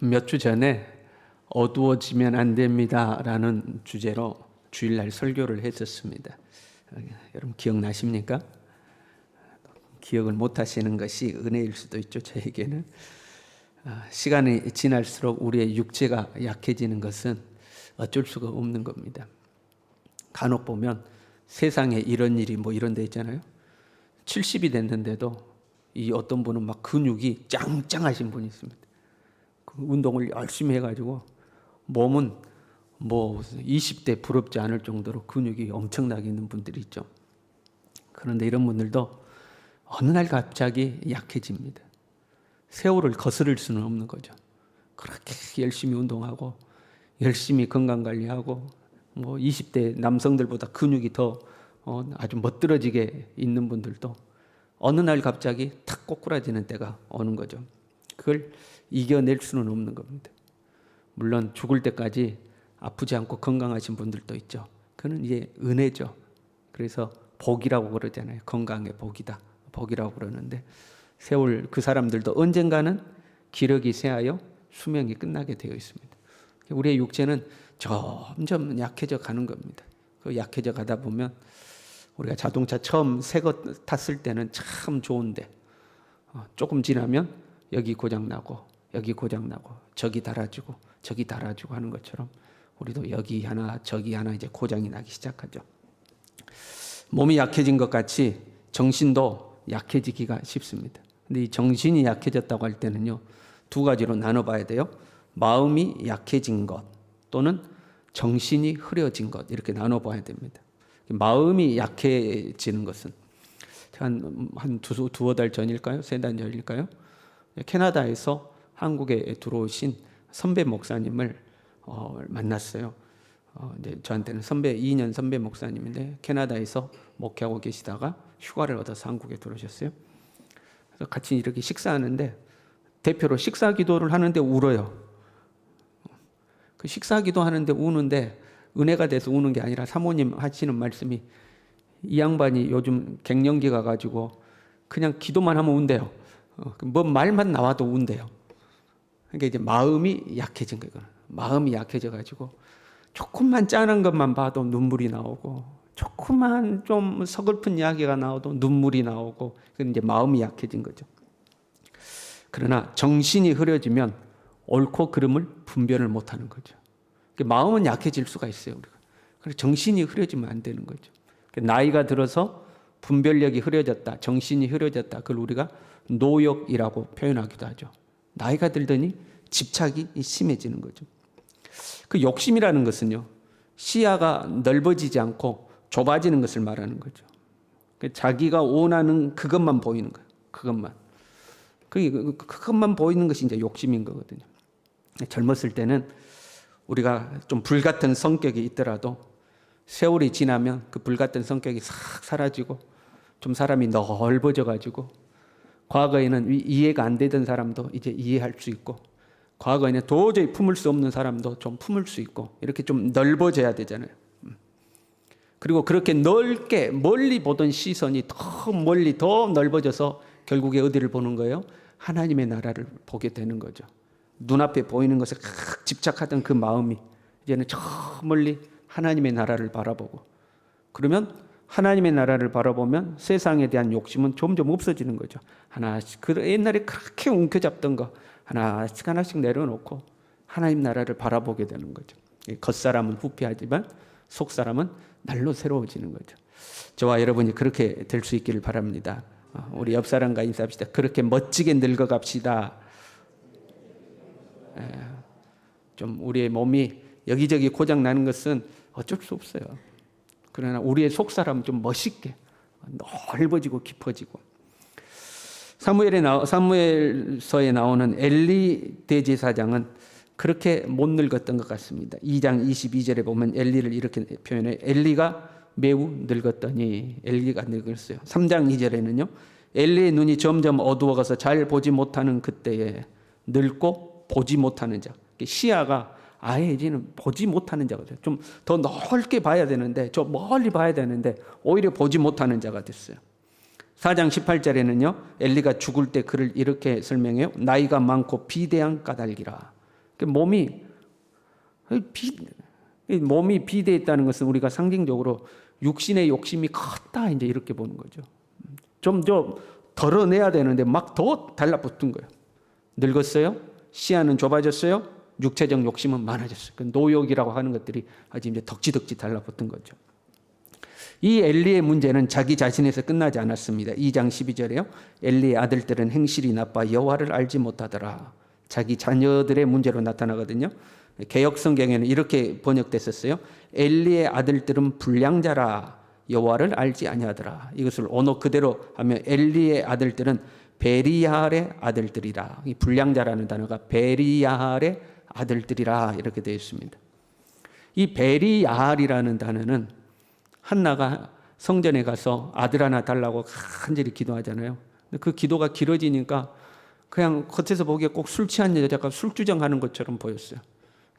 몇 주 전에 어두워지면 안 됩니다라는 주제로 주일날 설교를 했었습니다. 여러분 기억나십니까? 기억을 못 하시는 것이 은혜일 수도 있죠. 저에게는 시간이 지날수록 우리의 육체가 약해지는 것은 어쩔 수가 없는 겁니다. 간혹 보면 세상에 이런 일이 이런 데 있잖아요. 70이 됐는데도 이 어떤 분은 막 근육이 짱짱하신 분이 있습니다. 그 운동을 열심히 해가지고 몸은 20대 부럽지 않을 정도로 근육이 엄청나게 있는 분들이 있죠. 그런데 이런 분들도 어느 날 갑자기 약해집니다. 세월을 거스를 수는 없는 거죠. 그렇게 열심히 운동하고 열심히 건강관리하고 20대 남성들보다 근육이 더 아주 멋들어지게 있는 분들도 어느 날 갑자기 탁 꼬꾸라지는 때가 오는 거죠. 그걸 이겨낼 수는 없는 겁니다. 물론 죽을 때까지 아프지 않고 건강하신 분들도 있죠. 그는 이제 은혜죠. 그래서 복이라고 그러잖아요. 건강의 복이다. 복이라고 그러는데 세월 그 사람들도 언젠가는 기력이 쇠하여 수명이 끝나게 되어 있습니다. 우리의 육체는 점점 약해져 가는 겁니다. 그 약해져 가다 보면 우리가 자동차 처음 새 것 탔을 때는 참 좋은데 조금 지나면 여기 고장나고 여기 고장나고 저기 달아지고 저기 달아지고 하는 것처럼 우리도 여기 하나 저기 하나 이제 고장이 나기 시작하죠. 몸이 약해진 것 같이 정신도 약해지기가 쉽습니다. 근데 이 정신이 약해졌다고 할 때는요, 두 가지로 나눠봐야 돼요. 마음이 약해진 것 또는 정신이 흐려진 것, 이렇게 나눠봐야 됩니다. 마음이 약해지는 것은 한 두어 달 전일까요? 세 달 전일까요? 캐나다에서 한국에 들어오신 선배 목사님을 만났어요. 이제 저한테는 2년 선배 목사님인데 캐나다에서 목회하고 계시다가 휴가를 얻어서 한국에 들어오셨어요. 그래서 같이 이렇게 식사하는데 대표로 식사 기도를 하는데 울어요. 그 식사 기도하는데 우는데 은혜가 돼서 우는 게 아니라 사모님 하시는 말씀이 이 양반이 요즘 갱년기가 가지고 그냥 기도만 하면 운대요. 말만 나와도 운대요. 그러니까 이제 마음이 약해진 거예요. 마음이 약해져 가지고 조금만 짠한 것만 봐도 눈물이 나오고 조금만 좀 서글픈 이야기가 나와도 눈물이 나오고 그건 이제 마음이 약해진 거죠. 그러나 정신이 흐려지면 옳고 그름을 분별을 못하는 거죠. 마음은 약해질 수가 있어요. 우리가. 그래서 정신이 흐려지면 안 되는 거죠. 나이가 들어서 분별력이 흐려졌다, 정신이 흐려졌다. 그걸 우리가 노욕이라고 표현하기도 하죠. 나이가 들더니 집착이 심해지는 거죠. 그 욕심이라는 것은요, 시야가 넓어지지 않고 좁아지는 것을 말하는 거죠. 자기가 원하는 그것만 보이는 거예요. 그것만 보이는 것이 이제 욕심인 거거든요. 젊었을 때는 우리가 좀 불같은 성격이 있더라도 세월이 지나면 그 불같은 성격이 싹 사라지고 좀 사람이 넓어져 가지고 과거에는 이해가 안 되던 사람도 이제 이해할 수 있고 과거에는 도저히 품을 수 없는 사람도 좀 품을 수 있고 이렇게 좀 넓어져야 되잖아요. 그리고 그렇게 넓게 멀리 보던 시선이 더 멀리 더 넓어져서 결국에 어디를 보는 거예요? 하나님의 나라를 보게 되는 거죠. 눈앞에 보이는 것에 집착하던 그 마음이 이제는 저 멀리 하나님의 나라를 바라보고 그러면 하나님의 나라를 바라보면 세상에 대한 욕심은 점점 없어지는 거죠. 하나씩 옛날에 그렇게 움켜잡던 거 하나씩 내려놓고 하나님 나라를 바라보게 되는 거죠. 겉사람은 후피하지만 속사람은 날로 새로워지는 거죠. 저와 여러분이 그렇게 될 수 있기를 바랍니다. 우리 옆 사람과 인사합시다. 그렇게 멋지게 늙어갑시다. 좀 우리의 몸이 여기저기 고장 나는 것은 어쩔 수 없어요. 그러나 우리의 속사람은 좀 멋있게 넓어지고 깊어지고. 사무엘서에 나오는 엘리 대제사장은 그렇게 못 늙었던 것 같습니다. 2장 22절에 보면 엘리를 이렇게 표현해요. 엘리가 매우 늙었더니 엘리가 늙었어요. 3장 2절에는요. 엘리의 눈이 점점 어두워가서 잘 보지 못하는 그때에 늙고 보지 못하는 자. 시야가 아예 이제는 보지 못하는 자가 돼요. 좀 더 넓게 봐야 되는데 저 멀리 봐야 되는데 오히려 보지 못하는 자가 됐어요. 4장 18절에는요. 엘리가 죽을 때 그를 이렇게 설명해요. 나이가 많고 비대한 까닭이라. 몸이 비대했다는 것은 우리가 상징적으로 육신의 욕심이 컸다 이제 이렇게 보는 거죠. 좀 덜어내야 되는데 막 더 달라붙은 거예요. 늙었어요. 시야는 좁아졌어요. 육체적 욕심은 많아졌어요. 그 노욕이라고 하는 것들이 아주 이제 덕지덕지 달라붙은 거죠. 이 엘리의 문제는 자기 자신에서 끝나지 않았습니다. 2장 12절에요. 엘리의 아들들은 행실이 나빠 여호와를 알지 못하더라. 자기 자녀들의 문제로 나타나거든요. 개역 성경에는 이렇게 번역됐었어요. 엘리의 아들들은 불량자라 여호와를 알지 아니하더라. 이것을 언어 그대로 하면 엘리의 아들들은 베리야할의 아들들이라. 이 불량자라는 단어가 베리야할의 아들들이라 이렇게 되어 있습니다. 이 베리야할이라는 단어는 한나가 성전에 가서 아들 하나 달라고 간절히 기도하잖아요. 그 기도가 길어지니까 그냥 겉에서 보기에 꼭 술 취한 여자가 술주정하는 것처럼 보였어요.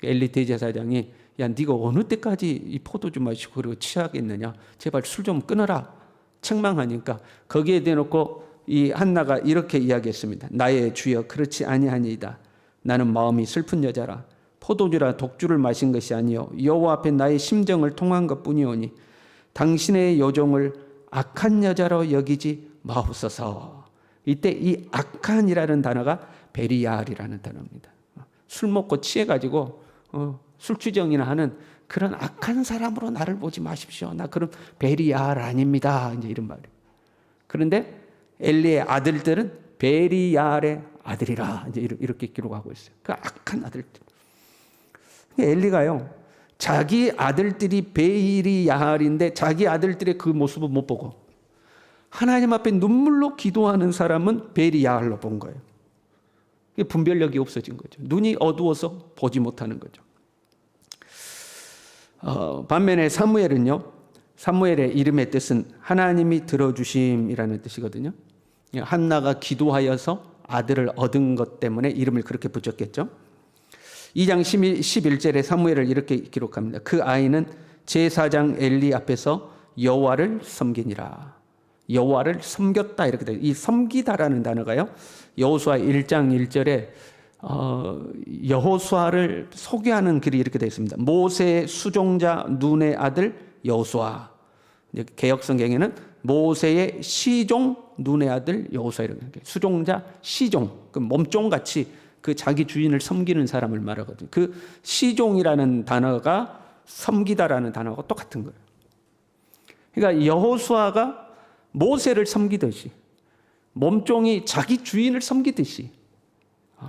엘리 대제사장이 야 네가 어느 때까지 이 포도주 마시고 그리고 취하겠느냐, 제발 술 좀 끊어라 책망하니까 거기에 대놓고 이 한나가 이렇게 이야기했습니다. 나의 주여 그렇지 아니하니이다. 나는 마음이 슬픈 여자라. 포도주라 독주를 마신 것이 아니요 여호와 앞에 나의 심정을 통한 것뿐이오니 당신의 요종을 악한 여자로 여기지 마옵소서. 이때 이 악한이라는 단어가 베리야할이라는 단어입니다. 술 먹고 취해가지고 술주정이나 하는 그런 악한 사람으로 나를 보지 마십시오. 나 그런 베리야할 아닙니다. 이제 이런 말이에요. 그런데 엘리의 아들들은 베리야할의 아들이라 이제 이렇게 기록하고 있어요. 그 악한 아들들. 엘리가요, 자기 아들들이 베리야할인데 자기 아들들의 그 모습을 못 보고 하나님 앞에 눈물로 기도하는 사람은 베리야할로 본 거예요. 분별력이 없어진 거죠. 눈이 어두워서 보지 못하는 거죠. 반면에 사무엘은요, 사무엘의 이름의 뜻은 하나님이 들어주심이라는 뜻이거든요. 한나가 기도하여서 아들을 얻은 것 때문에 이름을 그렇게 붙였겠죠. 2장 11절에 사무엘을 이렇게 기록합니다. 그 아이는 제사장 엘리 앞에서 여호와를 섬기니라. 여호와를 섬겼다 이렇게 돼요. 이 섬기다라는 단어가요, 여호수아 1장 1절에 여호수아를 소개하는 글이 이렇게 되어 있습니다. 모세의 수종자 눈의 아들 여호수아. 개역 성경에는 모세의 시종 눈의 아들 여호수아 이렇게 수종자 시종 그 몸종 같이 그 자기 주인을 섬기는 사람을 말하거든요. 그 시종이라는 단어가 섬기다라는 단어하고 똑같은 거예요. 그러니까 여호수아가 모세를 섬기듯이 몸종이 자기 주인을 섬기듯이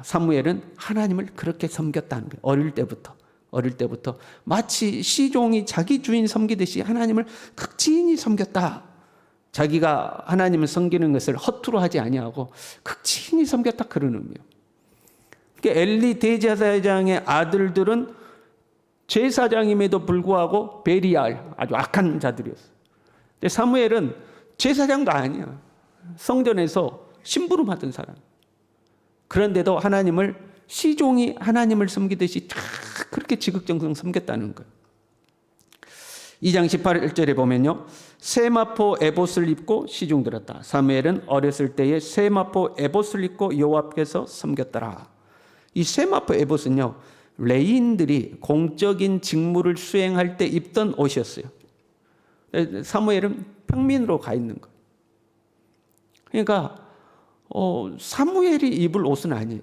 사무엘은 하나님을 그렇게 섬겼다는 거예요. 어릴 때부터 마치 시종이 자기 주인 섬기듯이 하나님을 극진히 섬겼다. 자기가 하나님을 섬기는 것을 허투루 하지 아니하고 극진히 섬겼다 그런 의미예요. 그러니까 엘리 대제사장의 아들들은 제사장임에도 불구하고 베리야할 아주 악한 자들이었어요. 근데 사무엘은 제사장도 아니야. 성전에서 심부름하던 사람. 그런데도 하나님을 시종이 하나님을 섬기듯이 다 그렇게 지극정성 섬겼다는 거예요. 2장 18절에 보면요, 세마포 에봇을 입고 시중 들었다. 사무엘은 어렸을 때에 세마포 에봇을 입고 여호와 앞에서 섬겼더라. 이 세마포 에봇은요, 레위인들이 공적인 직무를 수행할 때 입던 옷이었어요. 사무엘은 평민으로 가 있는 거예요. 그러니까 사무엘이 입을 옷은 아니에요.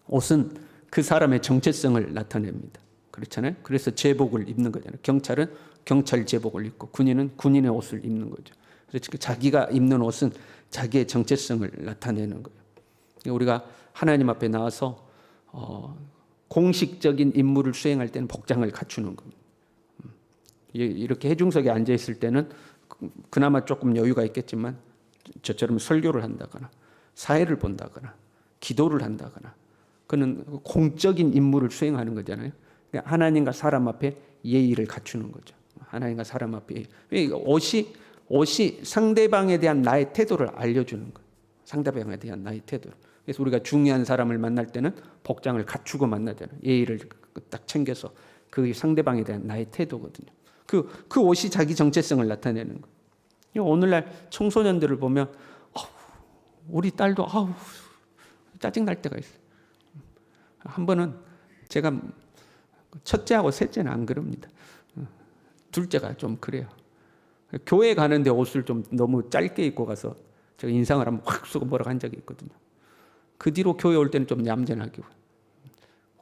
옷은 그 사람의 정체성을 나타냅니다. 그렇잖아요. 그래서 제복을 입는 거잖아요. 경찰은 경찰 제복을 입고 군인은 군인의 옷을 입는 거죠. 그래서 자기가 입는 옷은 자기의 정체성을 나타내는 거예요. 우리가 하나님 앞에 나와서 공식적인 임무를 수행할 때는 복장을 갖추는 겁니다. 이렇게 해중석에 앉아 있을 때는 그나마 조금 여유가 있겠지만 저처럼 설교를 한다거나 사회를 본다거나 기도를 한다거나 그는 공적인 임무를 수행하는 거잖아요. 하나님과 사람 앞에 예의를 갖추는 거죠. 하나님과 사람 앞에 옷이 상대방에 대한 나의 태도를 알려주는 거예요. 상대방에 대한 나의 태도를. 그래서 우리가 중요한 사람을 만날 때는 복장을 갖추고 만나잖아요. 예의를 딱 챙겨서 그 상대방에 대한 나의 태도거든요. 그 옷이 자기 정체성을 나타내는 거예요. 오늘날 청소년들을 보면 우리 딸도 짜증날 때가 있어요. 한 번은 제가 첫째하고 셋째는 안 그럽니다. 둘째가 좀 그래요. 교회 가는데 옷을 좀 너무 짧게 입고 가서 제가 인상을 한번 확 쓰고 뭐라고 한 적이 있거든요. 그 뒤로 교회 올 때는 좀 얌전하게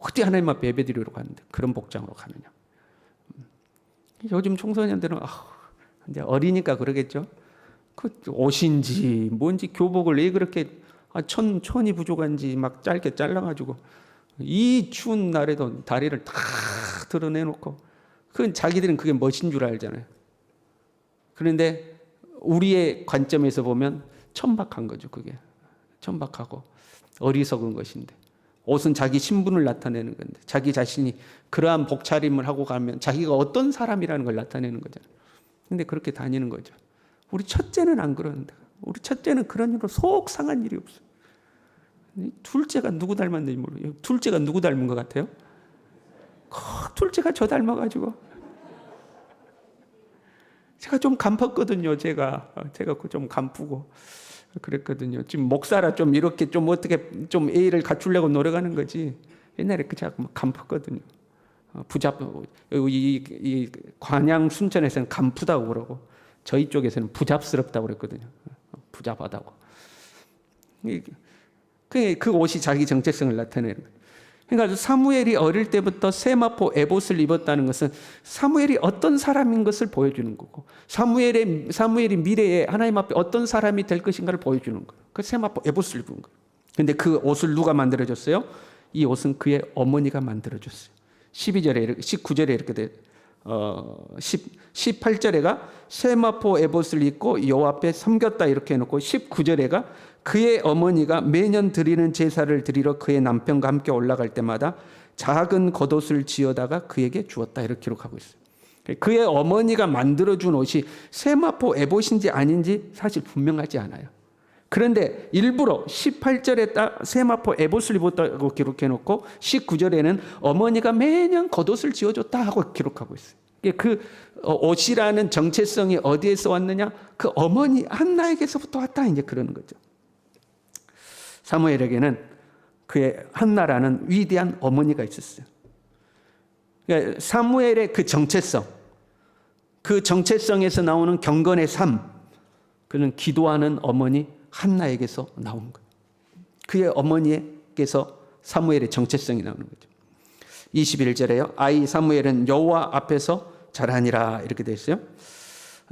어디 하나님 앞에 예배드리러 가는데 그런 복장으로 가느냐. 요즘 청소년들은 이제 어리니까 그러겠죠. 그 옷인지 뭔지 교복을 왜 그렇게 천이 부족한지 막 짧게 잘라가지고 이 추운 날에도 다리를 다 드러내놓고 자기들은 그게 멋인 줄 알잖아요. 그런데 우리의 관점에서 보면 천박한 거죠. 그게 천박하고 어리석은 것인데, 옷은 자기 신분을 나타내는 건데 자기 자신이 그러한 복차림을 하고 가면 자기가 어떤 사람이라는 걸 나타내는 거잖아요. 근데 그렇게 다니는 거죠. 우리 첫째는 안 그러는데, 우리 첫째는 그런 일로 속 상한 일이 없어요. 둘째가 누구 닮았는지 모르겠어요. 둘째가 누구 닮은 것 같아요? 둘째가 저 닮아가지고 제가 좀 간팠거든요. 제가 좀 간푸고 그랬거든요. 지금 목사라 좀 이렇게 좀 어떻게 좀 예의를 갖추려고 노력하는 거지. 옛날에 자꾸 막 간팠거든요. 이 관양 순천에서는 간푸다고 그러고 저희 쪽에서는 부잡스럽다고 그랬거든요. 부잡하다고. 그 옷이 자기 정체성을 나타내는 거예요. 그러니까 사무엘이 어릴 때부터 세마포 에봇을 입었다는 것은 사무엘이 어떤 사람인 것을 보여주는 거고, 사무엘이 미래에 하나님 앞에 어떤 사람이 될 것인가를 보여주는 거예요. 그 세마포 에봇을 입은 거예요. 그런데 그 옷을 누가 만들어줬어요? 이 옷은 그의 어머니가 만들어줬어요. 19절에 이렇게 돼. 18절에가 세마포 에봇을 입고 여호와 앞에 섬겼다 이렇게 해놓고, 19절에가 그의 어머니가 매년 드리는 제사를 드리러 그의 남편과 함께 올라갈 때마다 작은 겉옷을 지어다가 그에게 주었다 이렇게 기록하고 있어요. 그의 어머니가 만들어준 옷이 세마포 에봇인지 아닌지 사실 분명하지 않아요. 그런데 일부러 18절에 세마포 에봇을 입었다고 기록해놓고 19절에는 어머니가 매년 겉옷을 지어줬다 하고 기록하고 있어요. 그 옷이라는 정체성이 어디에서 왔느냐? 그 어머니 한나에게서부터 왔다 이제 그러는 거죠. 사무엘에게는 그의 한나라는 위대한 어머니가 있었어요. 그러니까 사무엘의 그 정체성, 그 정체성에서 나오는 경건의 삶, 그는 기도하는 어머니 한나에게서 나온 거예요. 그의 어머니에게서 사무엘의 정체성이 나오는 거죠. 21절에요. 아이 사무엘은 여호와 앞에서 자라니라 이렇게 되어 있어요.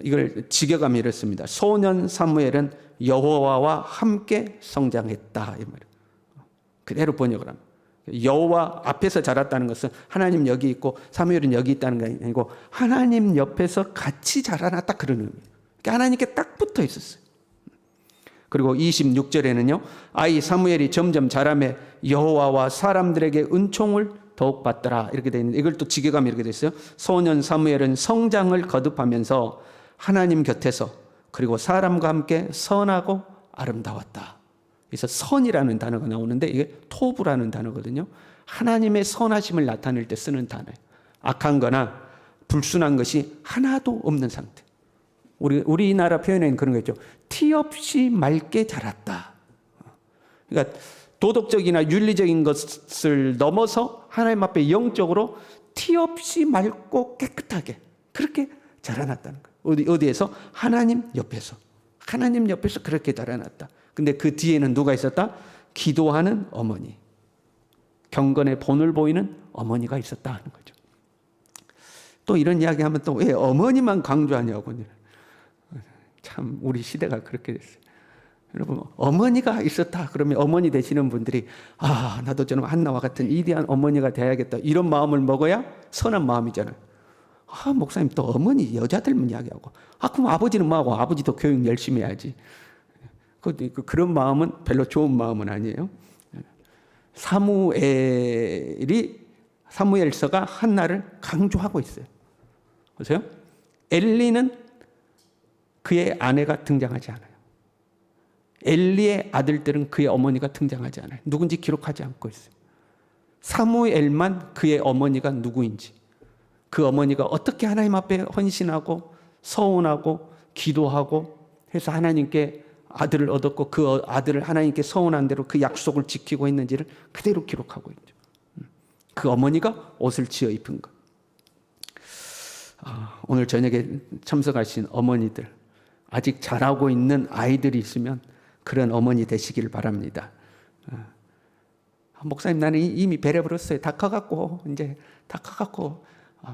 이걸 직역하면 이렇습니다. 소년 사무엘은 여호와와 함께 성장했다 이 말이에요. 그대로 번역을 합니다. 여호와 앞에서 자랐다는 것은 하나님 여기 있고 사무엘은 여기 있다는 게 아니고 하나님 옆에서 같이 자라났다 그런 의미예요. 그러니까 하나님께 딱 붙어 있었어요. 그리고 26절에는요. 아이 사무엘이 점점 자라매 여호와와 사람들에게 은총을 더욱 받더라 이렇게 되어 있는데, 이걸 또 직역하면 이렇게 되어 있어요. 소년 사무엘은 성장을 거듭하면서 하나님 곁에서 그리고 사람과 함께 선하고 아름다웠다. 그래서 선이라는 단어가 나오는데 이게 토부라는 단어거든요. 하나님의 선하심을 나타낼 때 쓰는 단어예요. 악한 거나 불순한 것이 하나도 없는 상태. 우리나라 표현에는 그런 거 있죠. 티 없이 맑게 자랐다. 그러니까 도덕적이나 윤리적인 것을 넘어서 하나님 앞에 영적으로 티 없이 맑고 깨끗하게 그렇게 자라났다는 거예요. 어디에서? 하나님 옆에서. 하나님 옆에서 그렇게 자라났다. 근데 그 뒤에는 누가 있었다? 기도하는 어머니. 경건의 본을 보이는 어머니가 있었다 하는 거죠. 또 이런 이야기 하면 또 왜 어머니만 강조하냐고. 참 우리 시대가 그렇게 됐어요. 여러분 어머니가 있었다 그러면 어머니 되시는 분들이 나도 저는 한나와 같은 위대한 어머니가 돼야겠다 이런 마음을 먹어야 선한 마음이잖아요. 목사님 또 어머니 여자들만 이야기하고 그럼 아버지는 뭐하고? 아버지도 교육 열심히 해야지. 그런 마음은 별로 좋은 마음은 아니에요. 사무엘서가 한나를 강조하고 있어요. 보세요. 엘리는 그의 아내가 등장하지 않아요. 엘리의 아들들은 그의 어머니가 등장하지 않아요. 누군지 기록하지 않고 있어요. 사무엘만 그의 어머니가 누구인지, 그 어머니가 어떻게 하나님 앞에 헌신하고 서운하고 기도하고 해서 하나님께 아들을 얻었고 그 아들을 하나님께 서운한 대로 그 약속을 지키고 있는지를 그대로 기록하고 있죠. 그 어머니가 옷을 지어 입은 것. 오늘 저녁에 참석하신 어머니들, 아직 자라고 있는 아이들이 있으면 그런 어머니 되시길 바랍니다. 목사님, 나는 이미 배려버렸어요. 다 커갖고 이제 다 커갖고.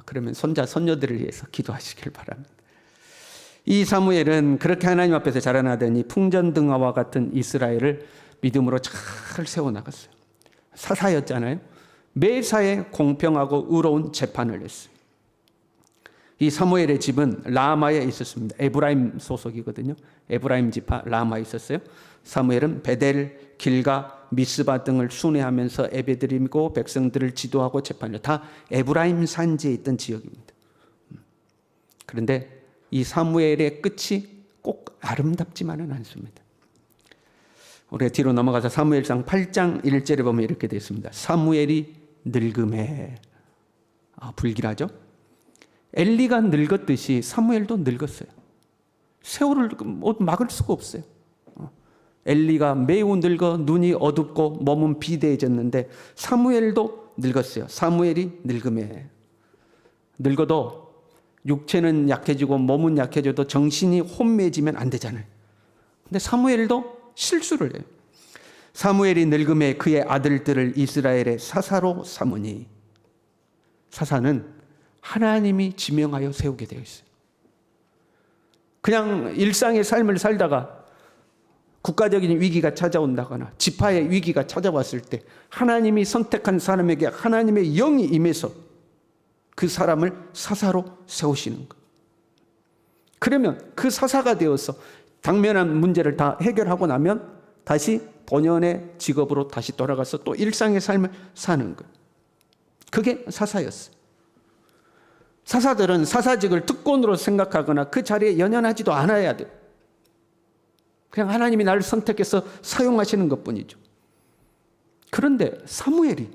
그러면 손자 손녀들을 위해서 기도하시길 바랍니다. 이 사무엘은 그렇게 하나님 앞에서 자라나더니 풍전등화와 같은 이스라엘을 믿음으로 잘 세워나갔어요. 사사였잖아요. 매사에 공평하고 의로운 재판을 했어요. 이 사무엘의 집은 라마에 있었습니다. 에브라임 소속이거든요. 에브라임 지파 라마에 있었어요. 사무엘은 베델, 길가, 미스바 등을 순회하면서 예배드리고 백성들을 지도하고 재판을, 다 에브라임 산지에 있던 지역입니다. 그런데 이 사무엘의 끝이 꼭 아름답지만은 않습니다. 우리 뒤로 넘어가서 사무엘상 8장 1절에 보면 이렇게 되어 있습니다. 사무엘이 늙음에, 불길하죠? 엘리가 늙었듯이 사무엘도 늙었어요. 세월을 막을 수가 없어요. 엘리가 매우 늙어 눈이 어둡고 몸은 비대해졌는데 사무엘도 늙었어요. 사무엘이 늙음에. 늙어도 육체는 약해지고 몸은 약해져도 정신이 혼미해지면 안 되잖아요. 근데 사무엘도 실수를 해요. 사무엘이 늙음에 그의 아들들을 이스라엘의 사사로 삼으니, 사사는 하나님이 지명하여 세우게 되어 있어요. 그냥 일상의 삶을 살다가 국가적인 위기가 찾아온다거나 지파의 위기가 찾아왔을 때 하나님이 선택한 사람에게 하나님의 영이 임해서 그 사람을 사사로 세우시는 것. 그러면 그 사사가 되어서 당면한 문제를 다 해결하고 나면 다시 본연의 직업으로 다시 돌아가서 또 일상의 삶을 사는 것. 그게 사사였어요. 사사들은 사사직을 특권으로 생각하거나 그 자리에 연연하지도 않아야 돼요. 그냥 하나님이 나를 선택해서 사용하시는 것뿐이죠. 그런데 사무엘이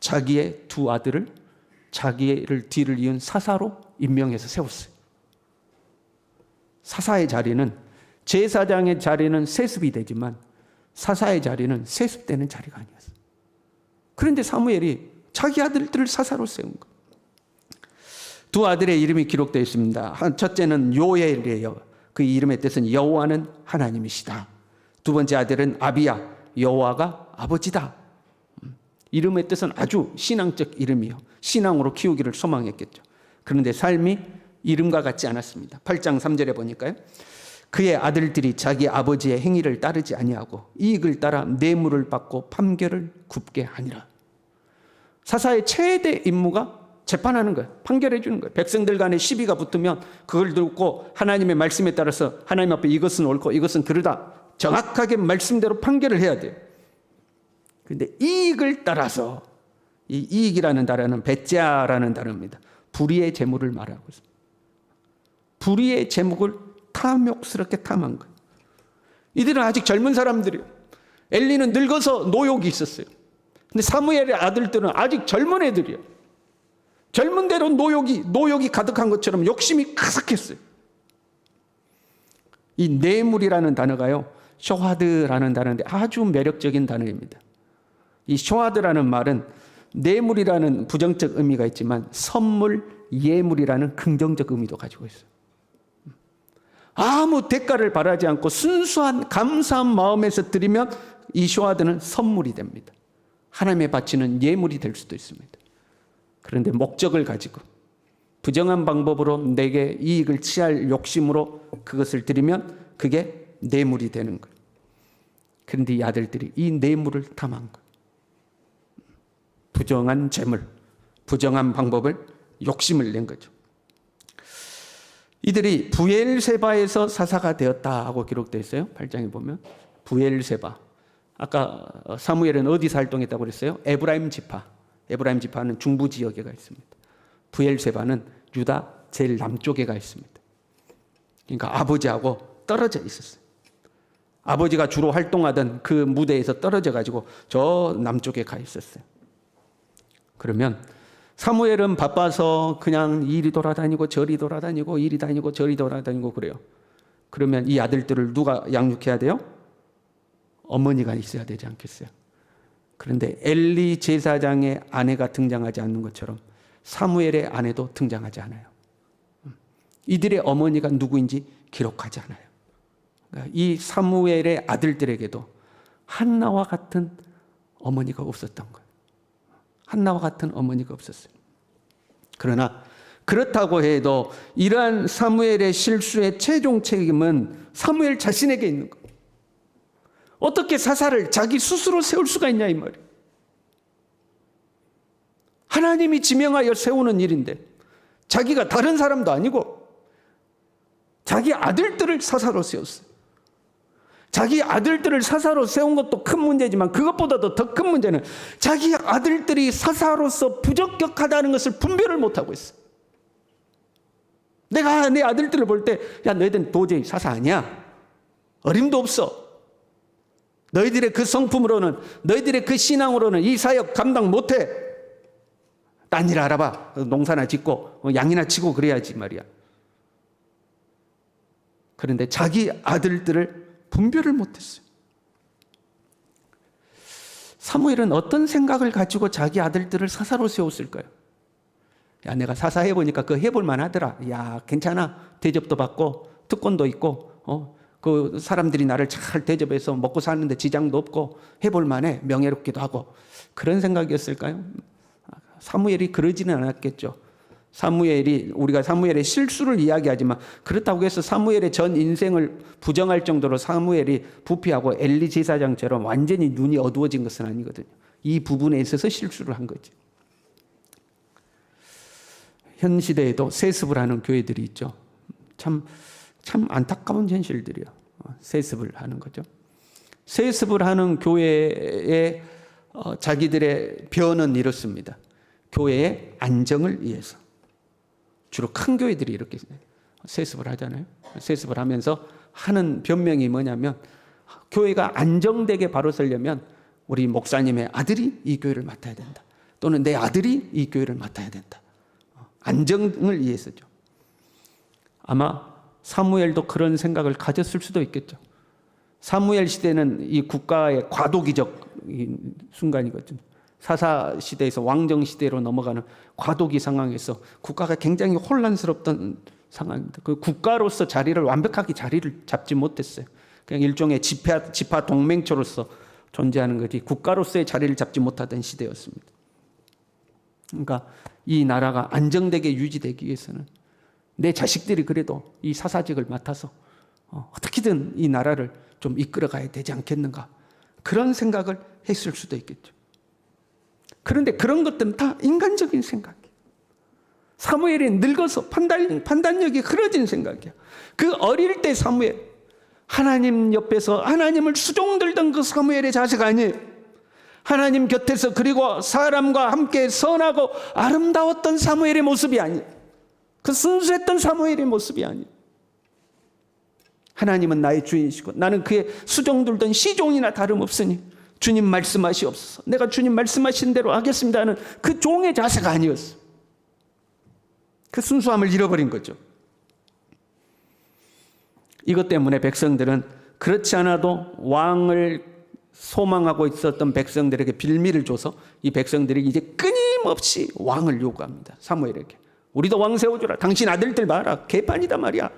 자기의 두 아들을 자기를 뒤를 이은 사사로 임명해서 세웠어요. 사사의 자리는, 제사장의 자리는 세습이 되지만 사사의 자리는 세습되는 자리가 아니었어요. 그런데 사무엘이 자기 아들들을 사사로 세운 거예요. 두 아들의 이름이 기록되어 있습니다. 첫째는 요엘이에요. 그 이름의 뜻은 여호와는 하나님이시다. 두 번째 아들은 아비야, 여호와가 아버지다. 이름의 뜻은 아주 신앙적 이름이요. 신앙으로 키우기를 소망했겠죠. 그런데 삶이 이름과 같지 않았습니다. 8장 3절에 보니까요. 그의 아들들이 자기 아버지의 행위를 따르지 아니하고 이익을 따라 뇌물을 받고 판결을 굽게 하니라. 사사의 최대 임무가 재판하는 거예요. 판결해 주는 거예요. 백성들 간에 시비가 붙으면 그걸 듣고 하나님의 말씀에 따라서 하나님 앞에 이것은 옳고 이것은 그르다, 정확하게 말씀대로 판결을 해야 돼요. 그런데 이익을 따라서, 이 이익이라는 단어는 베짜라는 단어입니다. 불의의 재물을 말하고 있습니다. 불의의 재물을 탐욕스럽게 탐한 거예요. 이들은 아직 젊은 사람들이에요. 엘리는 늙어서 노욕이 있었어요. 근데 사무엘의 아들들은 아직 젊은 애들이에요. 젊은 대로 노욕이 가득한 것처럼 욕심이 가득했어요. 이 뇌물이라는 단어가요, 쇼하드라는 단어인데 아주 매력적인 단어입니다. 이 쇼하드라는 말은 뇌물이라는 부정적 의미가 있지만 선물, 예물이라는 긍정적 의미도 가지고 있어요. 아무 대가를 바라지 않고 순수한 감사한 마음에서 드리면 이 쇼하드는 선물이 됩니다. 하나님의 바치는 예물이 될 수도 있습니다. 그런데 목적을 가지고 부정한 방법으로 내게 이익을 취할 욕심으로 그것을 드리면 그게 뇌물이 되는 거예요. 그런데 이 아들들이 이 뇌물을 탐한 거예요. 부정한 재물, 부정한 방법을 욕심을 낸 거죠. 이들이 부엘세바에서 사사가 되었다 하고 기록되어 있어요. 8장에 보면 부엘세바. 아까 사무엘은 어디서 활동했다고 그랬어요? 에브라임 지파. 에브라임 지파는 중부 지역에 가 있습니다. 부엘세바는 유다 제일 남쪽에 가 있습니다. 그러니까 아버지하고 떨어져 있었어요. 아버지가 주로 활동하던 그 무대에서 떨어져 가지고 저 남쪽에 가 있었어요. 그러면 사무엘은 바빠서 그냥 이리 돌아다니고 저리 돌아다니고 이리 다니고 저리 돌아다니고 그래요. 그러면 이 아들들을 누가 양육해야 돼요? 어머니가 있어야 되지 않겠어요? 그런데 엘리 제사장의 아내가 등장하지 않는 것처럼 사무엘의 아내도 등장하지 않아요. 이들의 어머니가 누구인지 기록하지 않아요. 그러니까 이 사무엘의 아들들에게도 한나와 같은 어머니가 없었던 거예요. 한나와 같은 어머니가 없었어요. 그러나 그렇다고 해도 이러한 사무엘의 실수의 최종 책임은 사무엘 자신에게 있는 거예요. 어떻게 사사를 자기 스스로 세울 수가 있냐 이 말이에요. 하나님이 지명하여 세우는 일인데 자기가 다른 사람도 아니고 자기 아들들을 사사로 세웠어요. 자기 아들들을 사사로 세운 것도 큰 문제지만 그것보다도 더 큰 문제는 자기 아들들이 사사로서 부적격하다는 것을 분별을 못하고 있어요. 내가 내 아들들을 볼 때 야 너희들은 도저히 사사 아니야. 어림도 없어. 너희들의 그 성품으로는 너희들의 그 신앙으로는 이 사역 감당 못해. 딴 일 알아봐. 농사나 짓고 양이나 치고 그래야지 말이야. 그런데 자기 아들들을 분별을 못했어요. 사무엘은 어떤 생각을 가지고 자기 아들들을 사사로 세웠을까요? 야, 내가 사사 해보니까 그거 해볼만 하더라. 야, 괜찮아. 대접도 받고 특권도 있고 그 사람들이 나를 잘 대접해서 먹고 사는데 지장도 없고 해볼만해. 명예롭기도 하고. 그런 생각이었을까요? 사무엘이 그러지는 않았겠죠. 우리가 사무엘의 실수를 이야기하지만 그렇다고 해서 사무엘의 전 인생을 부정할 정도로 사무엘이 부패하고 엘리 제사장처럼 완전히 눈이 어두워진 것은 아니거든요. 이 부분에 있어서 실수를 한 거지. 현 시대에도 세습을 하는 교회들이 있죠. 참 안타까운 현실들이요. 세습을 하는 거죠. 세습을 하는 교회의 자기들의 변은 이렇습니다. 교회의 안정을 위해서. 주로 큰 교회들이 이렇게 세습을 하잖아요. 세습을 하면서 하는 변명이 뭐냐면 교회가 안정되게 바로 서려면 우리 목사님의 아들이 이 교회를 맡아야 된다. 또는 내 아들이 이 교회를 맡아야 된다. 안정을 위해서죠. 아마 사무엘도 그런 생각을 가졌을 수도 있겠죠. 사무엘 시대는 이 국가의 과도기적 순간이거든요. 사사 시대에서 왕정 시대로 넘어가는 과도기 상황에서 국가가 굉장히 혼란스럽던 상황입니다. 그 국가로서 완벽하게 자리를 잡지 못했어요. 그냥 일종의 지파 동맹초로서 존재하는 거지 국가로서의 자리를 잡지 못하던 시대였습니다. 그러니까 이 나라가 안정되게 유지되기 위해서는 내 자식들이 그래도 이 사사직을 맡아서 어떻게든 이 나라를 좀 이끌어가야 되지 않겠는가, 그런 생각을 했을 수도 있겠죠. 그런데 그런 것들은 다 인간적인 생각이에요. 사무엘이 늙어서 판단력이 흐려진 생각이야. 그 어릴 때 사무엘, 하나님 옆에서 하나님을 수종들던 그 사무엘의 자식 아니에요. 하나님 곁에서 그리고 사람과 함께 선하고 아름다웠던 사무엘의 모습이 아니에요. 그 순수했던 사무엘의 모습이 아니에요. 하나님은 나의 주인이시고 나는 그의 수종들던 시종이나 다름없으니 주님 말씀하시옵소서. 내가 주님 말씀하신 대로 하겠습니다 하는 그 종의 자세가 아니었어요. 그 순수함을 잃어버린 거죠. 이것 때문에 백성들은 그렇지 않아도 왕을 소망하고 있었던 백성들에게 빌미를 줘서 이 백성들이 이제 끊임없이 왕을 요구합니다. 사무엘에게. 우리도 왕 세워주라. 당신 아들들 봐라. 개판이다 말이야.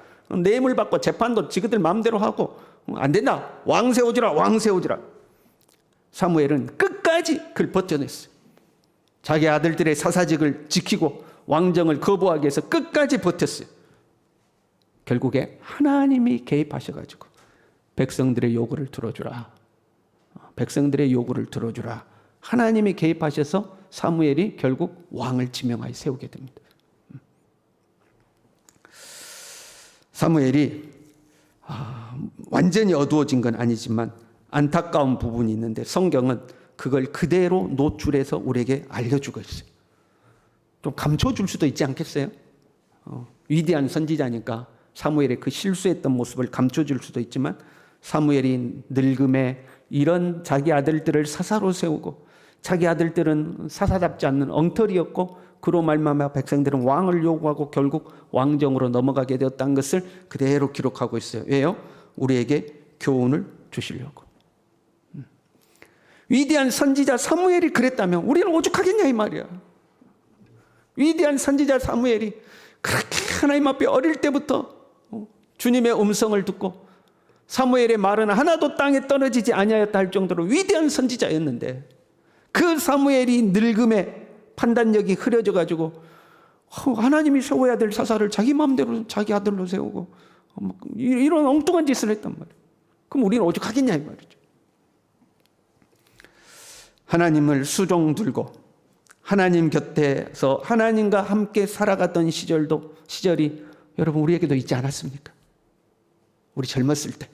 뇌물 받고 재판도 지그들 마음대로 하고 안 된다. 왕 세워주라. 왕 세워주라. 사무엘은 끝까지 그걸 버텨냈어요. 자기 아들들의 사사직을 지키고 왕정을 거부하기 위해서 끝까지 버텼어요. 결국에 하나님이 개입하셔가지고 백성들의 요구를 들어주라. 백성들의 요구를 들어주라. 하나님이 개입하셔서 사무엘이 결국 왕을 지명하여 세우게 됩니다. 사무엘이 완전히 어두워진 건 아니지만 안타까운 부분이 있는데 성경은 그걸 그대로 노출해서 우리에게 알려주고 있어요. 좀 감춰줄 수도 있지 않겠어요? 위대한 선지자니까 사무엘의 그 실수했던 모습을 감춰줄 수도 있지만 사무엘이 늙음에 이런 자기 아들들을 사사로 세우고 자기 아들들은 사사답지 않는 엉터리였고 그로 말미암아 백성들은 왕을 요구하고 결국 왕정으로 넘어가게 되었다는 것을 그대로 기록하고 있어요. 왜요? 우리에게 교훈을 주시려고. 위대한 선지자 사무엘이 그랬다면 우리는 오죽하겠냐 이 말이야. 위대한 선지자 사무엘이 그렇게 하나님 앞에 어릴 때부터 주님의 음성을 듣고 사무엘의 말은 하나도 땅에 떨어지지 아니하였다 할 정도로 위대한 선지자였는데, 그 사무엘이 늙음에 판단력이 흐려져 가지고 하나님이 세워야 될 사사를 자기 마음대로 자기 아들로 세우고 이런 엉뚱한 짓을 했단 말이에요. 그럼 우리는 오죽하겠냐 이 말이죠. 하나님을 수종 들고 하나님 곁에서 하나님과 함께 살아갔던 시절이 여러분 우리에게도 있지 않았습니까? 우리 젊었을 때,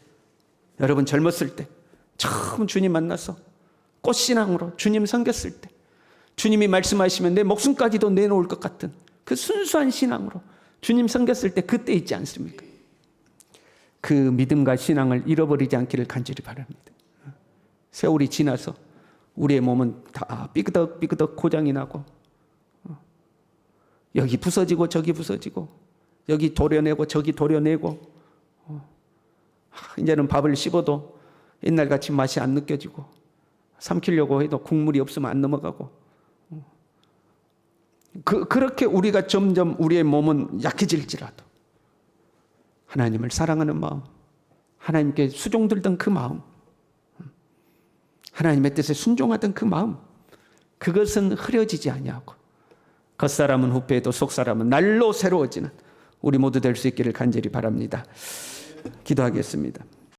여러분 젊었을 때 처음 주님 만나서 꽃신앙으로 주님 섬겼을 때, 주님이 말씀하시면 내 목숨까지도 내놓을 것 같은 그 순수한 신앙으로 주님 섬겼을 때 그때 있지 않습니까? 그 믿음과 신앙을 잃어버리지 않기를 간절히 바랍니다. 세월이 지나서 우리의 몸은 다 삐그덕 고장이 나고 여기 부서지고 저기 부서지고 여기 도려내고 저기 도려내고 이제는 밥을 씹어도 옛날같이 맛이 안 느껴지고 삼키려고 해도 국물이 없으면 안 넘어가고 그렇게 우리가 점점 우리의 몸은 약해질지라도 하나님을 사랑하는 마음, 하나님께 수종들던 그 마음, 하나님의 뜻에 순종하던 그 마음, 그것은 흐려지지 아니하고 겉사람은 후패해도 속사람은 날로 새로워지는 우리 모두 될 수 있기를 간절히 바랍니다. 기도하겠습니다.